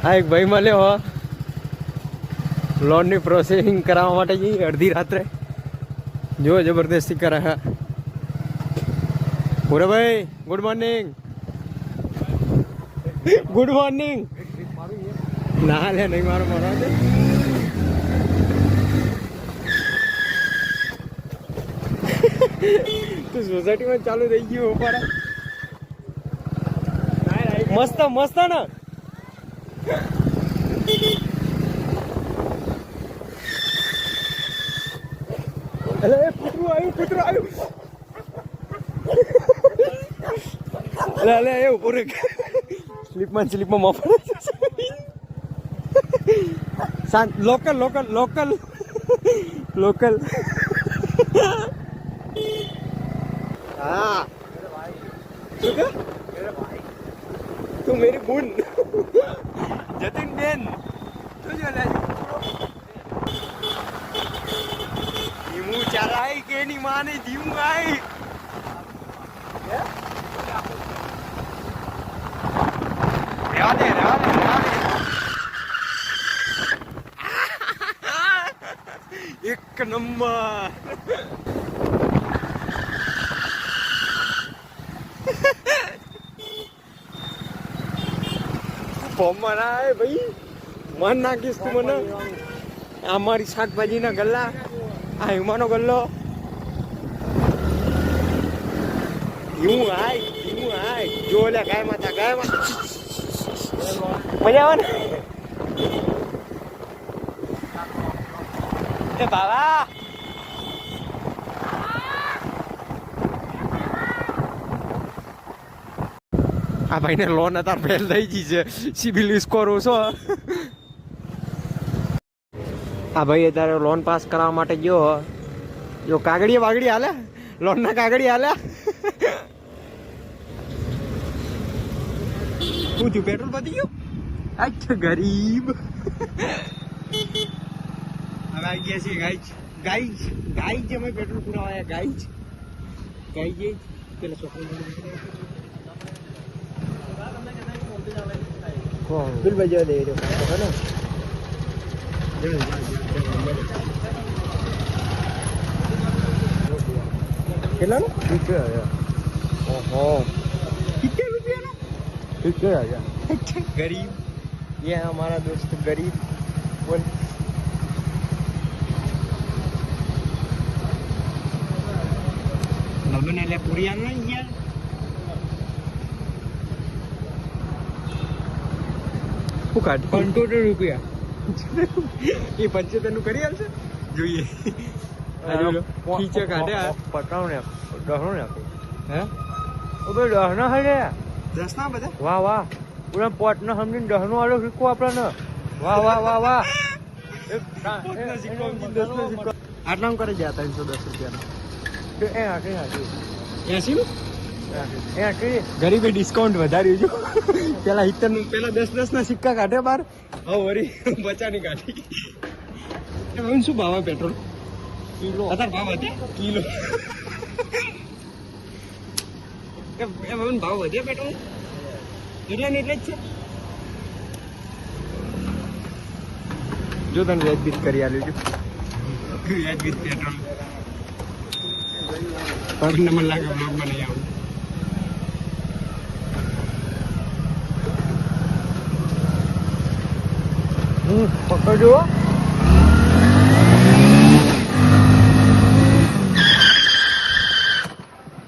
આ એક ભાઈ મળ્યો હો લોનની પ્રોસેસિંગ કરાવવા માટે જઈએ અડધી રાત્રે જો જબરદસ્તી કરે હા બોરે ભાઈ ગુડ મોર્નિંગ ગુડ મોર્નિંગ ના લે નહીં મારો મારવા દે તું સોસાયટીમાં ચાલુ થઈ ગયું ઉપાડા મસ્ત મસ્ત ને અલે કૂતરું આવ્યું અલે એ ઉપર સ્લીપમાં મોફત શાંત લોકલ हाँ तू मेरी बून जतिन बेन तू जो धीमू चराई के नहीं माने धीमू आई एक नंबर ભાઈ મન નાખીશ તું મને અમારી શાકભાજીના ગલ્લા આ હિમાનો ગલ્લો હું આય જો લે ગાય માતા મજા આવે ને એ બાબા આ ભાઈને લોન અત્યારે ફેલ થઈ ગઈ છે સિબિલ સ્કોર ઓછો આ ભાઈ અત્યારે લોન પાસ કરાવવા માટે ગયો જો કાગડી હાલે લોનના કાગડી હાલે શું થયું પેટ્રોલ પતી ગયું અચ્છા ગરીબ હવે આવી ગયા છીએ ગાય જે અમે પેટ્રોલ પુરાવાયા ગાય જે પેલા છોકરા बिल बजा दे रहे हो ना कितना ओहो कितने रुपया ना गरीब ये हमारा दोस्त गरीब बोल नमन ले पूरी आना यार ₹75 એ 75 નું કરી આવશે જોઈએ ખીચે કાઢ્યા પટાવને 10 ને હે ઓબે 10 ના હે 10 ના બધા વાહ પૂરા પોટ ન સમજીને 10 નો આલો સિક્કો આપણને વાહ આટલામાં કરી ગયા ₹310 તો એ હાટે 80 નું ગરીબે ડિસ્કાઉન્ટ વધાર્યું છે પેલા 70 નું પેલા 10 ના સિક્કા કાઢે બાર હવે વરી બચાની કાઢી એમ શું ભાવ પેટ્રોલ કિલો અત્યારે ભાવ વધે કિલો એમ ભાવ વધે પેટ્રોલ એટલે ને એટલે જ છે જો તને વ્યાજબીત કરી આલ્યું છું વ્યાજબીત પેટ્રોલ પગને મને લાગે બ્લોગમાં નહીં આવું પકડજો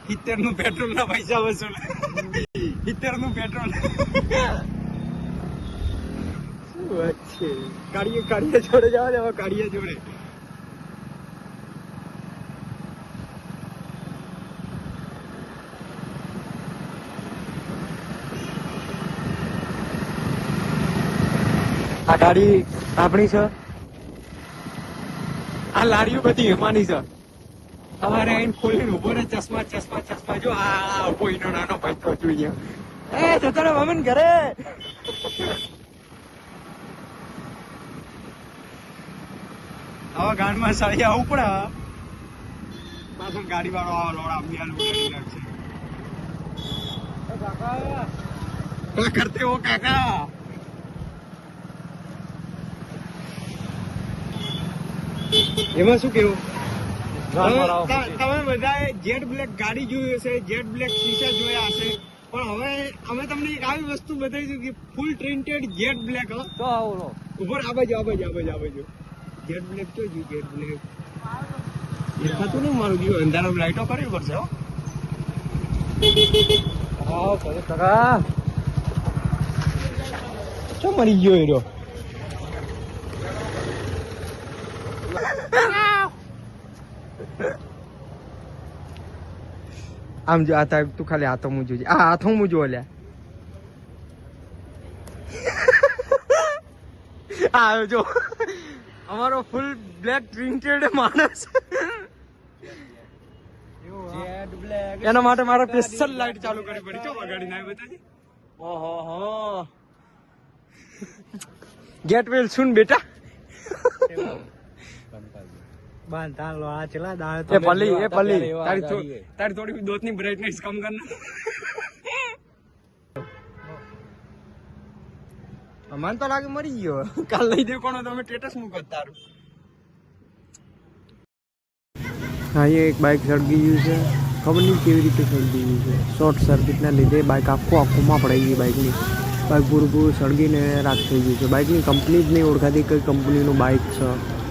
70 નું પેટ્રોલ ના પૈસા વસૂલ 70 નું પેટ્રોલ કાઢીએ જોડે જવા દે કાઢીએ જોડે આ ગાડી આપણી છે આ લારીઓ બધી હેમાની છે સવારે આવીને ખોલીને ઉભો રહે ચશ્મા જો આ કોઈનો નાનો ભાઈ તો જોઈએ જતા મમ્મી ઘરે આવા ગાડીમાં સાડી આવવું પડે પાછળ ગાડી વાળો આવા લોડા કાકા કરતે હો કાકા એમાં શું કેવું તમે બધાએ જેટ બ્લેક ગાડી જોઈ હશે, જેટ બ્લેક શીશા જોયા હશે, પણ હવે અમે તમને એક આવી વસ્તુ બતાવીશું કે ફૂલ ટ્રેન્ટેડ જેટ બ્લેક. તો આવો ઉપર આ બાજુ જેટ બ્લેક તો જેટ બ્લેક દેખાતું નહીં મારું જીવ. અંધારામાં લાઈટો કરવી પડશે. શું મરી ગયો એરો? આમ જો આ તું ખાલી હાથો મું જોજે. આ હાથો મું જો લ્યા. આ જો અમારો ફૂલ બ્લેક પ્રિન્ટેડ માણસ. એના માટે મારે સ્પેશિયલ લાઈટ ચાલુ કરવી પડી. ચો ગાડી ના બતાજી. ઓહો ગેટ વેલ સુન બેટા. બાંધાલો આ ચલા દાળ એ પલ્લી તારી થોડી દોતની બ્રાઇટનેસ કમ કરના. મન તો લાગે મરી ગયો. કાલ લઈ દે કોનો તમે સ્ટેટસ મૂકો તારું. હા એ એક બાઇક સળગી ગયું છે. ખબર નહીં કેવી રીતે સળગી ગયું છે. શોર્ટ સર્કિટના લીધે બાઇક આખુંમાં પડાઈ ગઈ. બાઇક પૂરું સળગીને રાખ થઈ ગયું છે. બાઇકની કંપની જ નહીં ઓળખાતી. કઈ કંપનીનું બાઇક છે.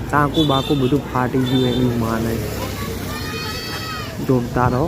ટાંકું બાકું બધું ફાટી ગયું એની માને. જોરદાર હો.